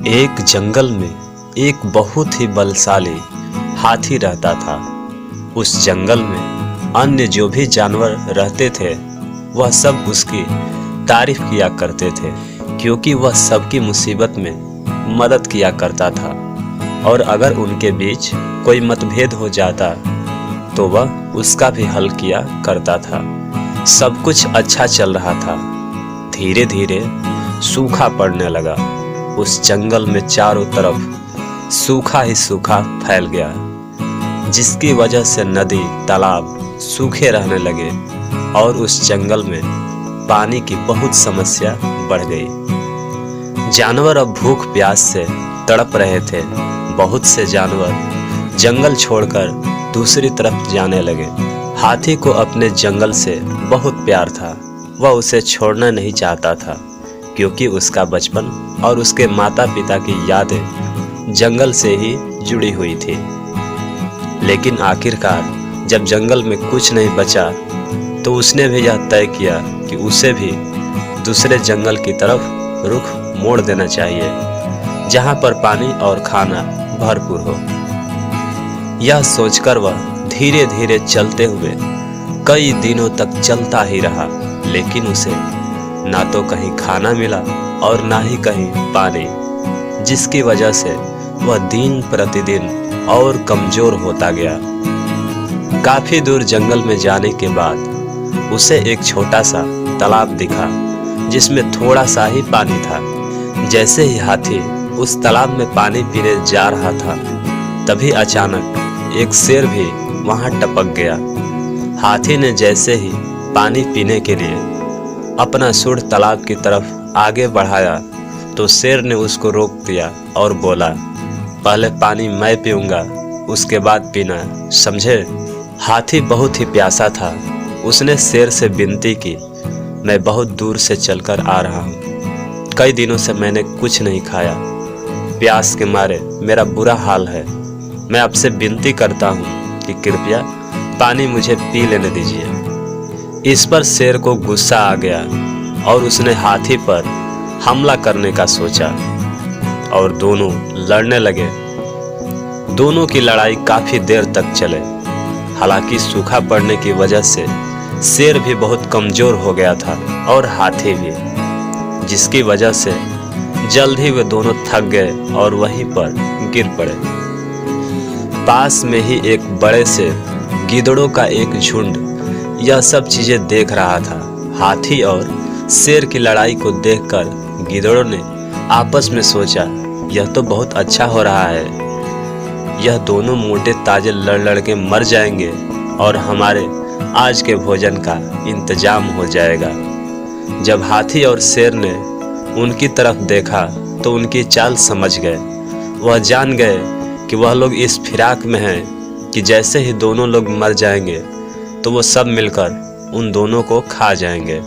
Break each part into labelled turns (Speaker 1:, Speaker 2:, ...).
Speaker 1: एक जंगल में एक बहुत ही बलशाली हाथी रहता था। उस जंगल में अन्य जो भी जानवर रहते थे वह सब उसकी तारीफ किया करते थे, क्योंकि वह सबकी मुसीबत में मदद किया करता था। और अगर उनके बीच कोई मतभेद हो जाता तो वह उसका भी हल किया करता था। सब कुछ अच्छा चल रहा था। धीरे धीरे सूखा पड़ने लगा। उस जंगल में चारों तरफ सूखा ही सूखा फैल गया, जिसकी वजह से नदी तालाब सूखे रहने लगे और उस जंगल में पानी की बहुत समस्या बढ़ गई। जानवर अब भूख प्यास से तड़प रहे थे। बहुत से जानवर जंगल छोड़कर दूसरी तरफ जाने लगे। हाथी को अपने जंगल से बहुत प्यार था। वह उसे छोड़ना नहीं चाहता था, क्योंकि उसका बचपन और उसके माता पिता की यादें जंगल से ही जुड़ी हुई थी। लेकिन आखिरकार जब जंगल में कुछ नहीं बचा तो उसने भी यह तय किया कि उसे भी दूसरे जंगल की तरफ रुख मोड़ देना चाहिए, जहां पर पानी और खाना भरपूर हो। यह सोचकर वह धीरे धीरे चलते हुए कई दिनों तक चलता ही रहा, लेकिन उसे ना तो कहीं खाना मिला और ना ही कहीं पानी, जिसकी वजह से वह दिन प्रतिदिन और कमजोर होता गया। काफी दूर जंगल में जाने के बाद उसे एक छोटा सा तालाब दिखा, जिसमें थोड़ा सा ही पानी था। जैसे ही हाथी उस तालाब में पानी पीने जा रहा था, तभी अचानक एक शेर भी वहां टपक गया। हाथी ने जैसे ही पानी पीने के लिए अपना सूंड तालाब की तरफ आगे बढ़ाया तो शेर ने उसको रोक दिया और बोला, पहले पानी मैं पीऊंगा, उसके बाद पीना, समझे? हाथी बहुत ही प्यासा था। उसने शेर से विनती की, मैं बहुत दूर से चलकर आ रहा हूँ। कई दिनों से मैंने कुछ नहीं खाया। प्यास के मारे मेरा बुरा हाल है। मैं आपसे विनती करता हूँ कि कृपया पानी मुझे पी लेने दीजिए। इस पर शेर को गुस्सा आ गया और उसने हाथी पर हमला करने का सोचा और दोनों लड़ने लगे। दोनों की लड़ाई काफी देर तक चले। हालांकि सूखा पड़ने की वजह से शेर भी बहुत कमजोर हो गया था और हाथी भी, जिसकी वजह से जल्द ही वे दोनों थक गए और वहीं पर गिर पड़े। पास में ही एक बड़े से गीदड़ों का एक झुंड यह सब चीजें देख रहा था। हाथी और शेर की लड़ाई को देखकर गीदड़ों ने आपस में सोचा, यह तो बहुत अच्छा हो रहा है। यह दोनों मोटे ताजे लड़ के मर जाएंगे और हमारे आज के भोजन का इंतजाम हो जाएगा। जब हाथी और शेर ने उनकी तरफ देखा तो उनकी चाल समझ गए। वह जान गए कि वह लोग इस फिराक में हैं कि जैसे ही दोनों लोग मर जाएंगे तो वो सब मिलकर उन दोनों को खा जाएंगे।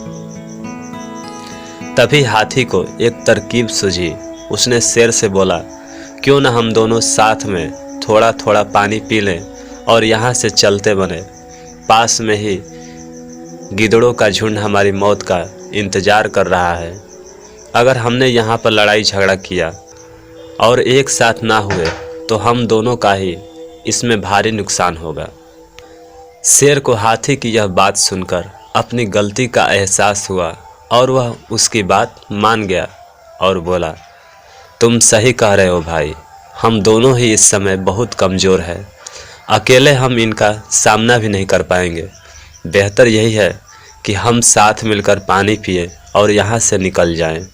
Speaker 1: तभी हाथी को एक तरकीब सूझी। उसने शेर से बोला, क्यों न हम दोनों साथ में थोड़ा थोड़ा पानी पी लें और यहाँ से चलते बने। पास में ही गिद्धड़ों का झुंड हमारी मौत का इंतजार कर रहा है। अगर हमने यहाँ पर लड़ाई झगड़ा किया और एक साथ ना हुए तो हम दोनों का ही इसमें भारी नुकसान होगा। शेर को हाथी की यह बात सुनकर अपनी गलती का एहसास हुआ और वह उसकी बात मान गया और बोला, तुम सही कह रहे हो भाई, हम दोनों ही इस समय बहुत कमज़ोर हैं। अकेले हम इनका सामना भी नहीं कर पाएंगे। बेहतर यही है कि हम साथ मिलकर पानी पिए और यहाँ से निकल जाएं।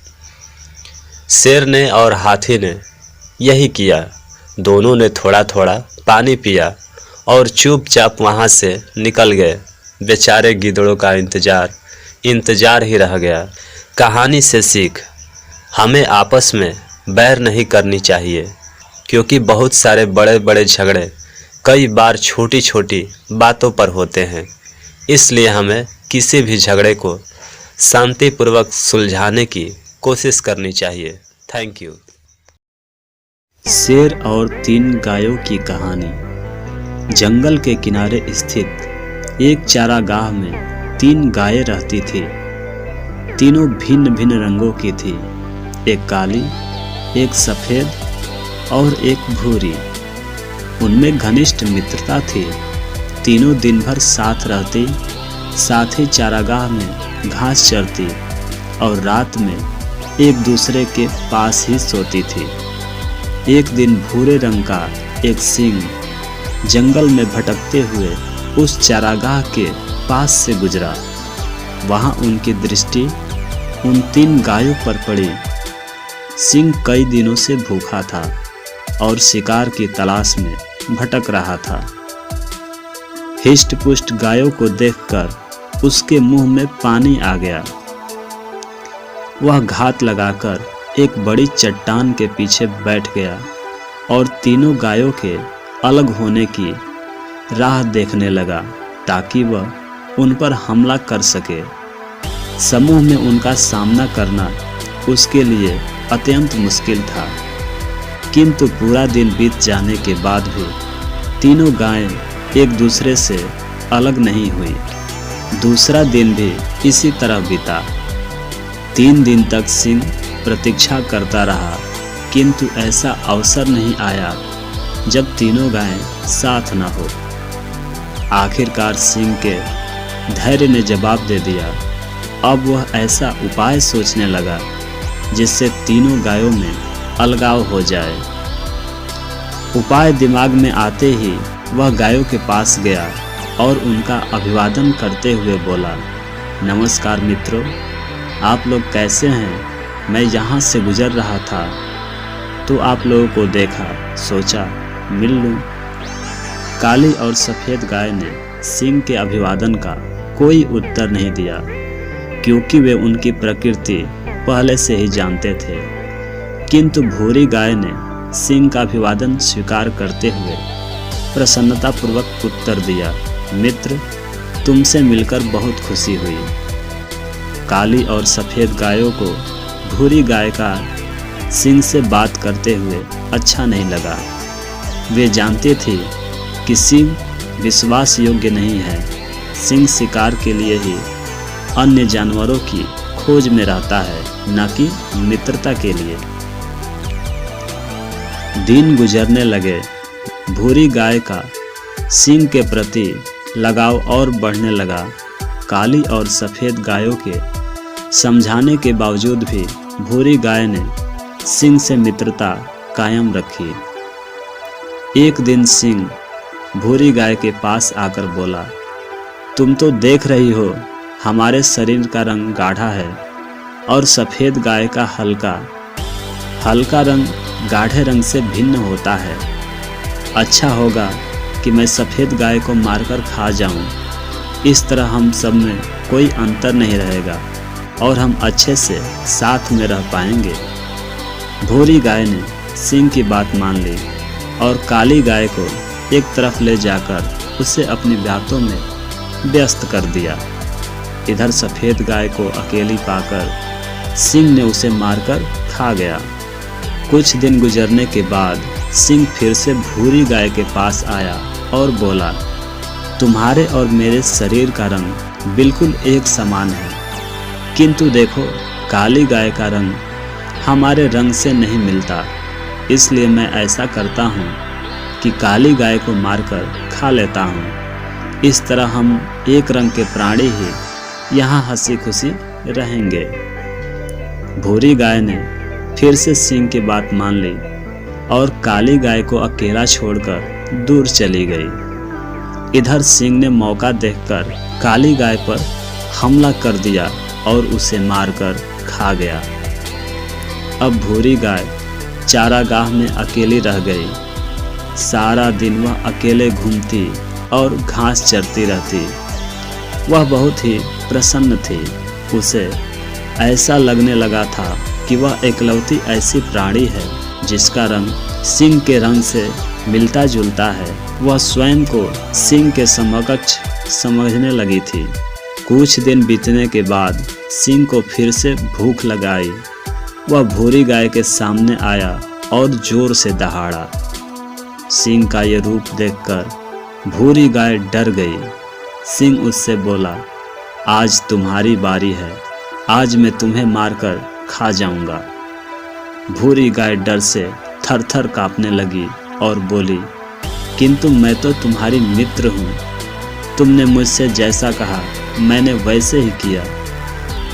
Speaker 1: शेर ने और हाथी ने यही किया। दोनों ने थोड़ा थोड़ा पानी पिया और चुपचाप वहाँ से निकल गए। बेचारे गिद्धड़ों का इंतजार ही रह गया। कहानी से सीख, हमें आपस में बैर नहीं करनी चाहिए, क्योंकि बहुत सारे बड़े बड़े झगड़े कई बार छोटी छोटी बातों पर होते हैं। इसलिए हमें किसी भी झगड़े को शांतिपूर्वक सुलझाने की कोशिश करनी चाहिए। Thank you.
Speaker 2: शेर और 3 गायों की कहानी। जंगल के किनारे स्थित एक चारागाह में 3 गायें रहती थी। तीनों भिन्न भिन्न रंगों की थी। एक काली, एक सफ़ेद और एक भूरी। उनमें घनिष्ठ मित्रता थी। तीनों दिन भर साथ रहती, साथ ही चारागाह में घास चरती और रात में एक दूसरे के पास ही सोती थी। एक दिन भूरे रंग का एक सिंह जंगल में भटकते हुए उस चारागाह के पास से गुजरा। वहां उनकी दृष्टि उन 3 गायों पर पड़ी। सिंह कई दिनों से भूखा था और शिकार की तलाश में भटक रहा था। हिष्ट-पुष्ट गायों को देखकर उसके मुंह में पानी आ गया। वह घात लगाकर एक बड़ी चट्टान के पीछे बैठ गया और तीनों गायों के अलग होने की राह देखने लगा ताकि वह उन पर हमला कर सके। समूह में उनका सामना करना उसके लिए अत्यंत मुश्किल था, किंतु पूरा दिन बीत जाने के बाद भी तीनों गायें एक दूसरे से अलग नहीं हुई। दूसरा दिन भी इसी तरह बीता। 3 दिन तक सिंह प्रतीक्षा करता रहा, किंतु ऐसा अवसर नहीं आया जब तीनों गायें साथ न हो। आखिरकार सिंह के धैर्य ने जवाब दे दिया। अब वह ऐसा उपाय सोचने लगा जिससे तीनों गायों में अलगाव हो जाए। उपाय दिमाग में आते ही वह गायों के पास गया और उनका अभिवादन करते हुए बोला, नमस्कार मित्रों, आप लोग कैसे हैं? मैं यहाँ से गुजर रहा था तो आप लोगों को देखा, सोचा मिल लूं। काली और सफ़ेद गाय ने सिंह के अभिवादन का कोई उत्तर नहीं दिया, क्योंकि वे उनकी प्रकृति पहले से ही जानते थे। किंतु भूरी गाय ने सिंह का अभिवादन स्वीकार करते हुए प्रसन्नतापूर्वक उत्तर दिया, मित्र, तुमसे मिलकर बहुत खुशी हुई। काली और सफ़ेद गायों को भूरी गाय का सिंह से बात करते हुए अच्छा नहीं लगा। वे जानते थे कि सिंह विश्वास योग्य नहीं है। सिंह शिकार के लिए ही अन्य जानवरों की खोज में रहता है, न कि मित्रता के लिए। दिन गुजरने लगे। भूरी गाय का सिंह के प्रति लगाव और बढ़ने लगा। काली और सफ़ेद गायों के समझाने के बावजूद भी भूरी गाय ने सिंह से मित्रता कायम रखी। एक दिन सिंह भूरी गाय के पास आकर बोला, तुम तो देख रही हो हमारे शरीर का रंग गाढ़ा है और सफ़ेद गाय का हल्का रंग गाढ़े रंग से भिन्न होता है। अच्छा होगा कि मैं सफ़ेद गाय को मारकर खा जाऊं। इस तरह हम सब में कोई अंतर नहीं रहेगा और हम अच्छे से साथ में रह पाएंगे। भूरी गाय ने सिंह की बात मान ली और काली गाय को एक तरफ ले जाकर उसे अपनी बातों में व्यस्त कर दिया। इधर सफ़ेद गाय को अकेली पाकर सिंह ने उसे मारकर खा गया। कुछ दिन गुजरने के बाद सिंह फिर से भूरी गाय के पास आया और बोला, तुम्हारे और मेरे शरीर का रंग बिल्कुल एक समान है, किंतु देखो काली गाय का रंग हमारे रंग से नहीं मिलता। इसलिए मैं ऐसा करता हूँ कि काली गाय को मारकर खा लेता हूँ। इस तरह हम एक रंग के प्राणी ही यहाँ हंसी खुशी रहेंगे। भूरी गाय ने फिर से सिंह की बात मान ली और काली गाय को अकेला छोड़कर दूर चली गई। इधर सिंह ने मौका देखकर काली गाय पर हमला कर दिया और उसे मारकर खा गया। अब भूरी गाय चारागाह में अकेली रह गई। सारा दिन वह अकेले घूमती और घास चरती रहती। वह बहुत ही प्रसन्न थी। उसे ऐसा लगने लगा था कि वह एकलौती ऐसी प्राणी है जिसका रंग सिंह के रंग से मिलता जुलता है। वह स्वयं को सिंह के समकक्ष समझने लगी थी। कुछ दिन बीतने के बाद सिंह को फिर से भूख लगाई। वह भूरी गाय के सामने आया और जोर से दहाड़ा। सिंह का ये रूप देखकर भूरी गाय डर गई। सिंह उससे बोला, आज तुम्हारी बारी है, आज मैं तुम्हें मारकर खा जाऊंगा। भूरी गाय डर से थर थर काँपने लगी और बोली, किंतु मैं तो तुम्हारी मित्र हूँ। तुमने मुझसे जैसा कहा मैंने वैसे ही किया।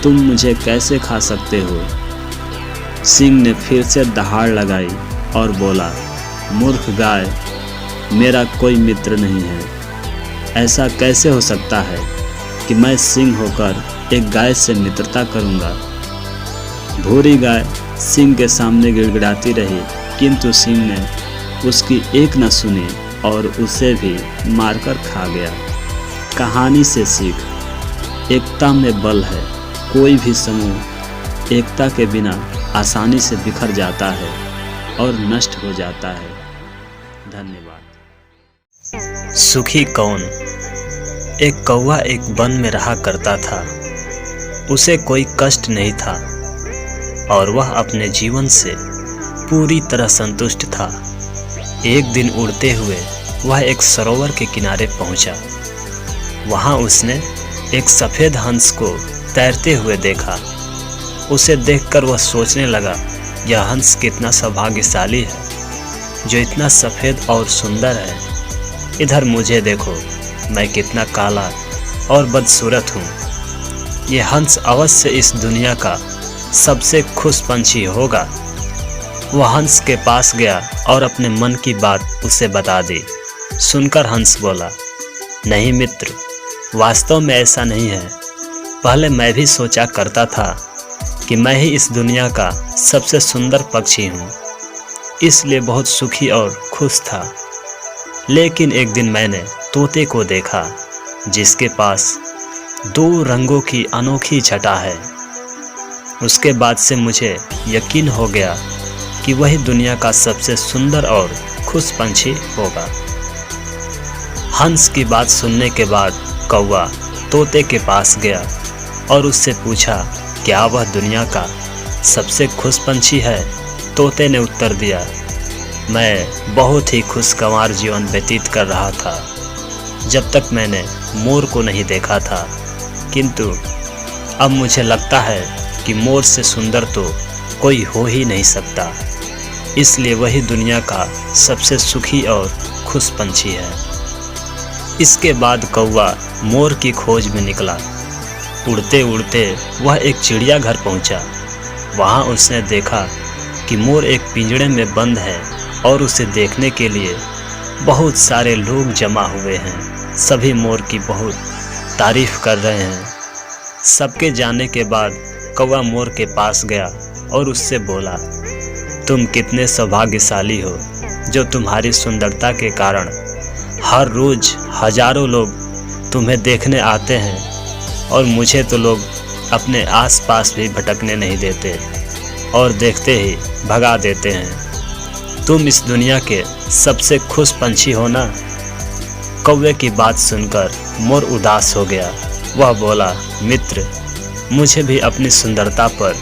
Speaker 2: तुम मुझे कैसे खा सकते हो? सिंह ने फिर से दहाड़ लगाई और बोला, मूर्ख गाय, मेरा कोई मित्र नहीं है। ऐसा कैसे हो सकता है कि मैं सिंह होकर एक गाय से मित्रता करूँगा? भूरी गाय सिंह के सामने गिड़गिड़ाती रही, किंतु सिंह ने उसकी एक न सुनी और उसे भी मारकर खा गया। कहानी से सीख, एकता में बल है। कोई भी समूह एकता के बिना आसानी से बिखर जाता है और नष्ट हो जाता है। धन्यवाद।
Speaker 1: सुखी कौन? एक कौवा एक वन में रहा करता था। उसे कोई कष्ट नहीं था और वह अपने जीवन से पूरी तरह संतुष्ट था। एक दिन उड़ते हुए वह एक सरोवर के किनारे पहुंचा। वहां उसने एक सफ़ेद हंस को तैरते हुए देखा। उसे देखकर वह सोचने लगा, यह हंस कितना सौभाग्यशाली है जो इतना सफ़ेद और सुंदर है। इधर मुझे देखो, मैं कितना काला और बदसूरत हूँ। ये हंस अवश्य इस दुनिया का सबसे खुश पंछी होगा। वह हंस के पास गया और अपने मन की बात उसे बता दी। सुनकर हंस बोला, नहीं मित्र, वास्तव में ऐसा नहीं है। पहले मैं भी सोचा करता था कि मैं ही इस दुनिया का सबसे सुंदर पक्षी हूँ, इसलिए बहुत सुखी और खुश था। लेकिन एक दिन मैंने तोते को देखा जिसके पास 2 रंगों की अनोखी छटा है। उसके बाद से मुझे यकीन हो गया कि वही दुनिया का सबसे सुंदर और खुश पंछी होगा। हंस की बात सुनने के बाद कौवा तोते के पास गया और उससे पूछा, क्या वह दुनिया का सबसे खुश पंछी है? तोते ने उत्तर दिया, मैं बहुत ही खुशगवार जीवन व्यतीत कर रहा था जब तक मैंने मोर को नहीं देखा था, किंतु अब मुझे लगता है कि मोर से सुंदर तो कोई हो ही नहीं सकता, इसलिए वही दुनिया का सबसे सुखी और खुश पंछी है। इसके बाद कौवा मोर की खोज में निकला। उड़ते उड़ते वह एक चिड़ियाघर पहुंचा। वहां उसने देखा कि मोर एक पिंजड़े में बंद है और उसे देखने के लिए बहुत सारे लोग जमा हुए हैं। सभी मोर की बहुत तारीफ कर रहे हैं। सबके जाने के बाद कौवा मोर के पास गया और उससे बोला, तुम कितने सौभाग्यशाली हो जो तुम्हारी सुंदरता के कारण हर रोज हजारों लोग तुम्हें देखने आते हैं और मुझे तो लोग अपने आसपास भी भटकने नहीं देते और देखते ही भगा देते हैं। तुम इस दुनिया के सबसे खुश पंछी हो ना? कौवे की बात सुनकर मोर उदास हो गया। वह बोला, मित्र, मुझे भी अपनी सुंदरता पर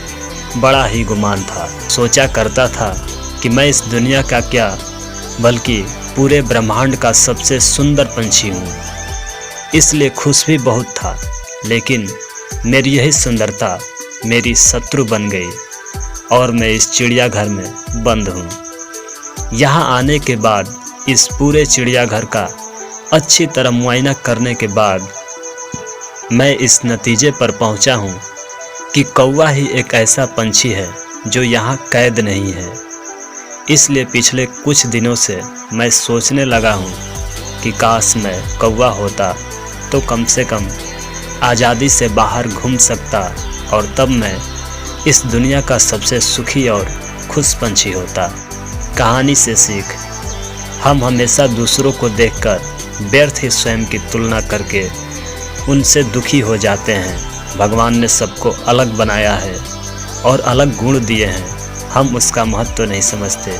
Speaker 1: बड़ा ही गुमान था। सोचा करता था कि मैं इस दुनिया का क्या बल्कि पूरे ब्रह्मांड का सबसे सुंदर पंछी हूँ, इसलिए खुश भी बहुत था। लेकिन मेरी यही सुंदरता मेरी शत्रु बन गई और मैं इस चिड़ियाघर में बंद हूँ। यहाँ आने के बाद इस पूरे चिड़ियाघर का अच्छी तरह मुआयना करने के बाद मैं इस नतीजे पर पहुँचा हूँ कि कौवा ही एक ऐसा पंछी है जो यहाँ कैद नहीं है। इसलिए पिछले कुछ दिनों से मैं सोचने लगा हूँ कि काश मैं कौवा होता तो कम से कम आज़ादी से बाहर घूम सकता और तब मैं इस दुनिया का सबसे सुखी और खुश पंछी होता। कहानी से सीख, हम हमेशा दूसरों को देखकर व्यर्थ ही स्वयं की तुलना करके उनसे दुखी हो जाते हैं। भगवान ने सबको अलग बनाया है और अलग गुण दिए हैं। हम उसका महत्व नहीं समझते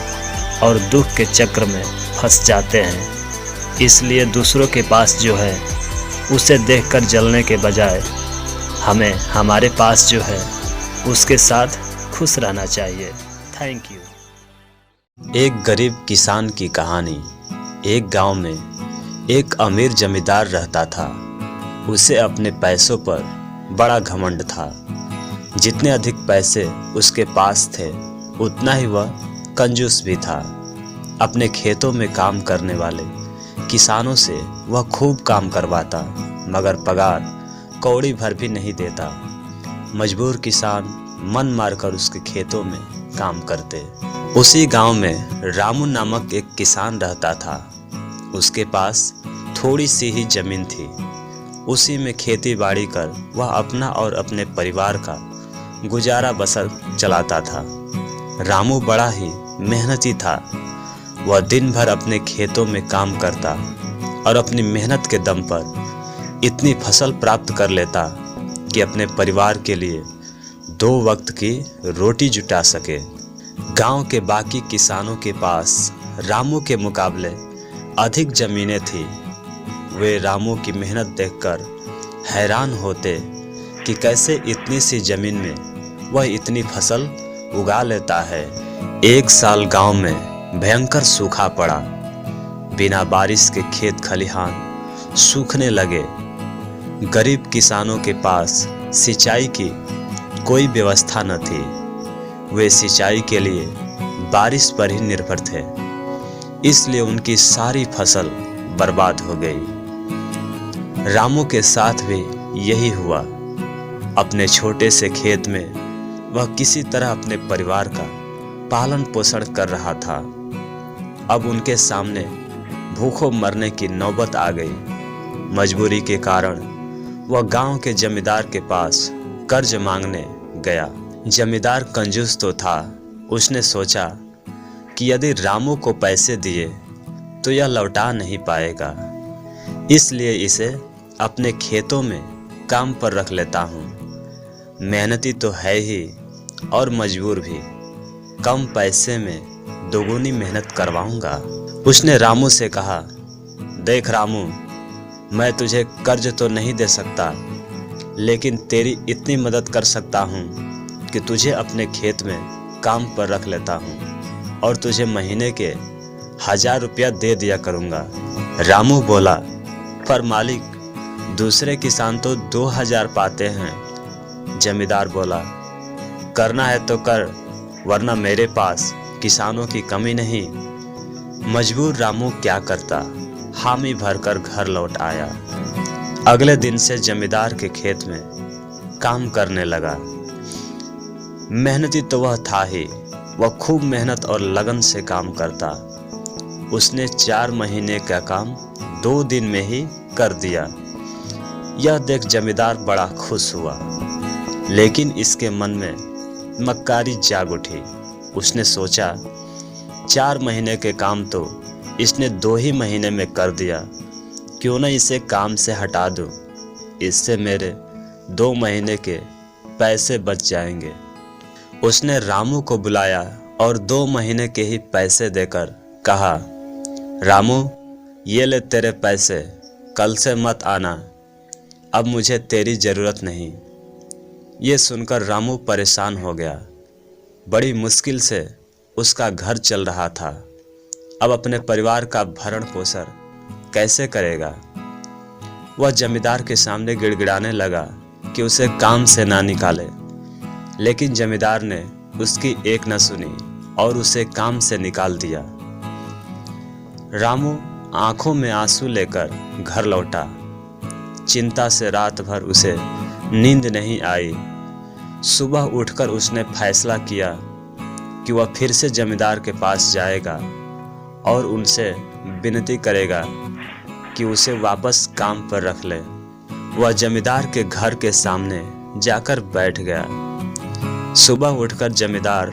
Speaker 1: और दुख के चक्र में फंस जाते हैं। इसलिए दूसरों के पास जो है उसे देखकर जलने के बजाय हमें हमारे पास जो है उसके साथ खुश रहना चाहिए। Thank you.
Speaker 2: एक गरीब किसान की कहानी। एक गांव में एक अमीर जमींदार रहता था। उसे अपने पैसों पर बड़ा घमंड था। जितने अधिक पैसे उसके पास थे
Speaker 1: उतना ही वह कंजूस भी था। अपने खेतों में काम करने वाले किसानों से वह खूब काम करवाता, मगर पगार कौड़ी भर भी नहीं देता। मजबूर किसान मन मारकर उसके खेतों में काम करते। उसी गांव में रामू नामक एक किसान रहता था। उसके पास थोड़ी सी ही जमीन थी। उसी में खेती बाड़ी कर वह अपना और अपने परिवार का गुजारा बसर चलाता था। रामू बड़ा ही मेहनती था। वह दिन भर अपने खेतों में काम करता और अपनी मेहनत के दम पर इतनी फसल प्राप्त कर लेता कि अपने परिवार के लिए 2 वक्त की रोटी जुटा सके। गांव के बाकी किसानों के पास रामू के मुकाबले अधिक जमीनें थी। वे रामू की मेहनत देखकर हैरान होते कि कैसे इतनी सी जमीन में वह इतनी फसल उगा लेता है। एक साल गांव में भयंकर सूखा पड़ा। बिना बारिश के खेत खलिहान सूखने लगे। गरीब किसानों के पास सिंचाई की कोई व्यवस्था न थी। वे सिंचाई के लिए बारिश पर ही निर्भर थे, इसलिए उनकी सारी फसल बर्बाद हो गई। रामू के साथ भी यही हुआ। अपने छोटे से खेत में वह किसी तरह अपने परिवार का पालन पोषण कर रहा था। अब उनके सामने भूखों मरने की नौबत आ गई। मजबूरी के कारण वह गांव के जमींदार के पास कर्ज मांगने गया। जमींदार कंजूस तो था। उसने सोचा कि यदि रामू को पैसे दिए तो यह लौटा नहीं पाएगा, इसलिए इसे अपने खेतों में काम पर रख लेता हूँ। मेहनती तो है ही और मजबूर भी। कम पैसे में दोगुनी मेहनत करवाऊंगा। उसने रामू से कहा, देख रामू, मैं तुझे कर्ज तो नहीं दे सकता, लेकिन तेरी इतनी मदद कर सकता हूँ कि तुझे अपने खेत में काम पर रख लेता हूँ और तुझे महीने के 1000 रुपया दे दिया करूँगा। रामू बोला, पर मालिक, दूसरे किसान तो 2000 पाते हैं। जमींदार बोला, करना है तो कर, वरना मेरे पास किसानों की कमी नहीं। मजबूर रामू क्या करता, हामी भरकर घर लौट आया। अगले दिन से जमींदार के खेत में काम करने लगा। मेहनती तो वह था ही। वह खूब मेहनत और लगन से काम करता। उसने 4 महीने का काम 2 दिन में ही कर दिया। यह देख जमींदार बड़ा खुश हुआ, लेकिन इसके मन में मक्कारी जाग उठी। उसने सोचा, 4 महीने के काम तो इसने 2 ही महीने में कर दिया, क्यों न इसे काम से हटा दूं। इससे मेरे 2 महीने के पैसे बच जाएंगे। उसने रामू को बुलाया और 2 महीने के ही पैसे देकर कहा, रामू, ये ले तेरे पैसे, कल से मत आना, अब मुझे तेरी ज़रूरत नहीं। ये सुनकर रामू परेशान हो गया। बड़ी मुश्किल से उसका घर चल रहा था। अब अपने परिवार का भरण पोषण कैसे करेगा। वह जमींदार के सामने गिड़गिड़ाने लगा कि उसे काम से ना निकाले, लेकिन जमींदार ने उसकी एक न सुनी और उसे काम से निकाल दिया। रामू आंखों में आंसू लेकर घर लौटा। चिंता से रात भर उसे नींद नहीं आई। सुबह उठकर उसने फैसला किया कि वह फिर से जमींदार के पास जाएगा और उनसे विनती करेगा कि उसे वापस काम पर रख ले। वह जमींदार के घर के सामने जाकर बैठ गया। सुबह उठकर जमींदार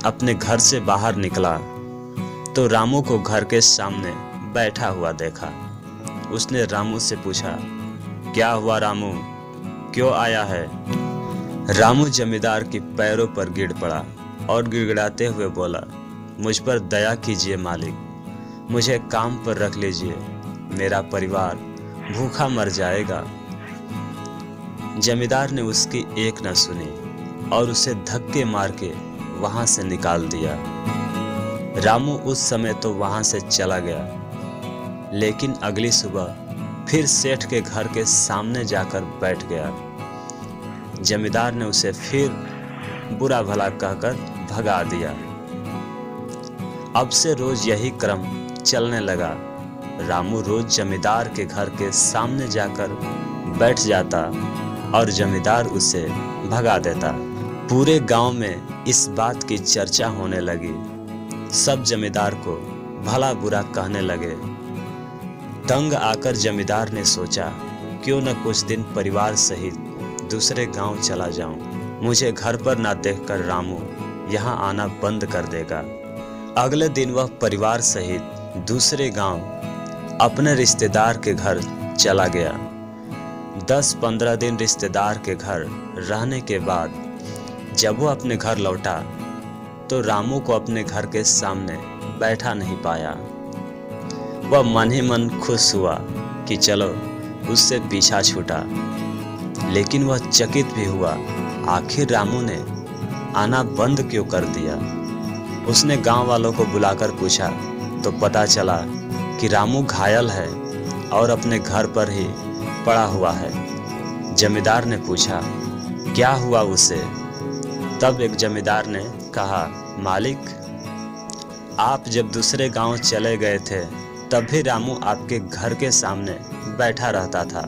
Speaker 1: अपने घर से बाहर निकला तो रामू को घर के सामने बैठा हुआ देखा। उसने रामू से पूछा, क्या हुआ रामू, क्यों आया है? रामू जमींदार के पैरों पर गिर पड़ा और गिड़गिड़ाते हुए बोला, मुझ पर दया कीजिए मालिक, मुझे काम पर रख लीजिए, मेरा परिवार भूखा मर जाएगा। जमींदार ने उसकी एक न सुनी और उसे धक्के मार के वहां से निकाल दिया। रामू उस समय तो वहां से चला गया, लेकिन अगली सुबह फिर सेठ के घर के सामने जाकर बैठ गया। जमींदार ने उसे फिर बुरा भला कहकर भगा दिया। अब से रोज यही क्रम चलने लगा। रामू रोज जमींदार के घर के सामने जाकर बैठ जाता और जमींदार उसे भगा देता। पूरे गांव में इस बात की चर्चा होने लगी। सब जमींदार को भला बुरा कहने लगे। तंग आकर जमींदार ने सोचा, क्यों न कुछ दिन परिवार सहित दूसरे गांव चला जाऊं। मुझे घर पर ना देखकर रामू यहाँ आना बंद कर देगा। अगले दिन वह परिवार सहित दूसरे गांव अपने रिश्तेदार के घर चला गया। 10-15 दिन रिश्तेदार के घर रहने के बाद जब वो अपने घर लौटा तो रामू को अपने घर के सामने बैठा नहीं पाया। वह मन ही मन खुश हुआ कि चलो उससे पीछा छूटा, लेकिन वह चकित भी हुआ, आखिर रामू ने आना बंद क्यों कर दिया। उसने गांव वालों को बुलाकर पूछा तो पता चला कि रामू घायल है और अपने घर पर ही पड़ा हुआ है। जमींदार ने पूछा, क्या हुआ उसे? तब एक जमींदार ने कहा, मालिक, आप जब दूसरे गांव चले गए थे तब भी रामू आपके घर के सामने बैठा रहता था।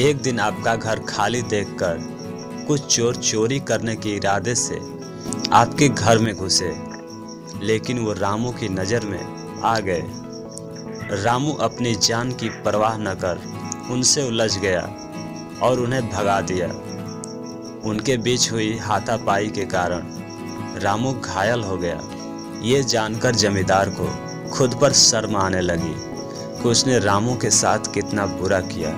Speaker 1: एक दिन आपका घर खाली देखकर कुछ चोर चोरी करने के इरादे से आपके घर में घुसे, लेकिन वो रामू की नज़र में आ गए। रामू अपनी जान की परवाह न कर उनसे उलझ गया और उन्हें भगा दिया। उनके बीच हुई हाथापाई के कारण रामू घायल हो गया। ये जानकर जमींदार को खुद पर शर्म आने लगी कि उसने रामू के साथ कितना बुरा किया।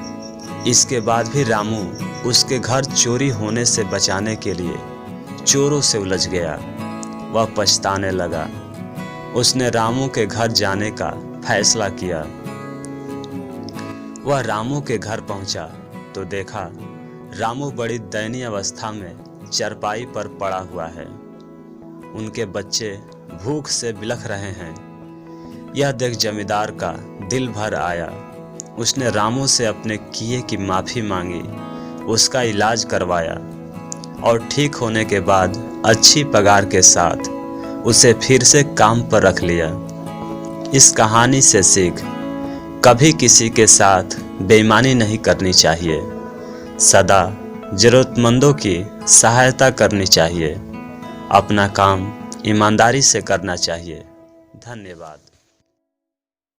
Speaker 1: इसके बाद भी रामू उसके घर चोरी होने से बचाने के लिए चोरों से उलझ गया। वह पछताने लगा। उसने रामू के घर जाने का फैसला किया। वह रामू के घर पहुंचा तो देखा रामू बड़ी दयनीय अवस्था में चारपाई पर पड़ा हुआ है। उनके बच्चे भूख से बिलख रहे हैं। यह देख जमींदार का दिल भर आया। उसने रामू से अपने किए की माफ़ी मांगी, उसका इलाज करवाया और ठीक होने के बाद अच्छी पगार के साथ उसे फिर से काम पर रख लिया। इस कहानी से सीख, कभी किसी के साथ बेईमानी नहीं करनी चाहिए। सदा ज़रूरतमंदों की सहायता करनी चाहिए। अपना काम ईमानदारी से करना चाहिए। धन्यवाद।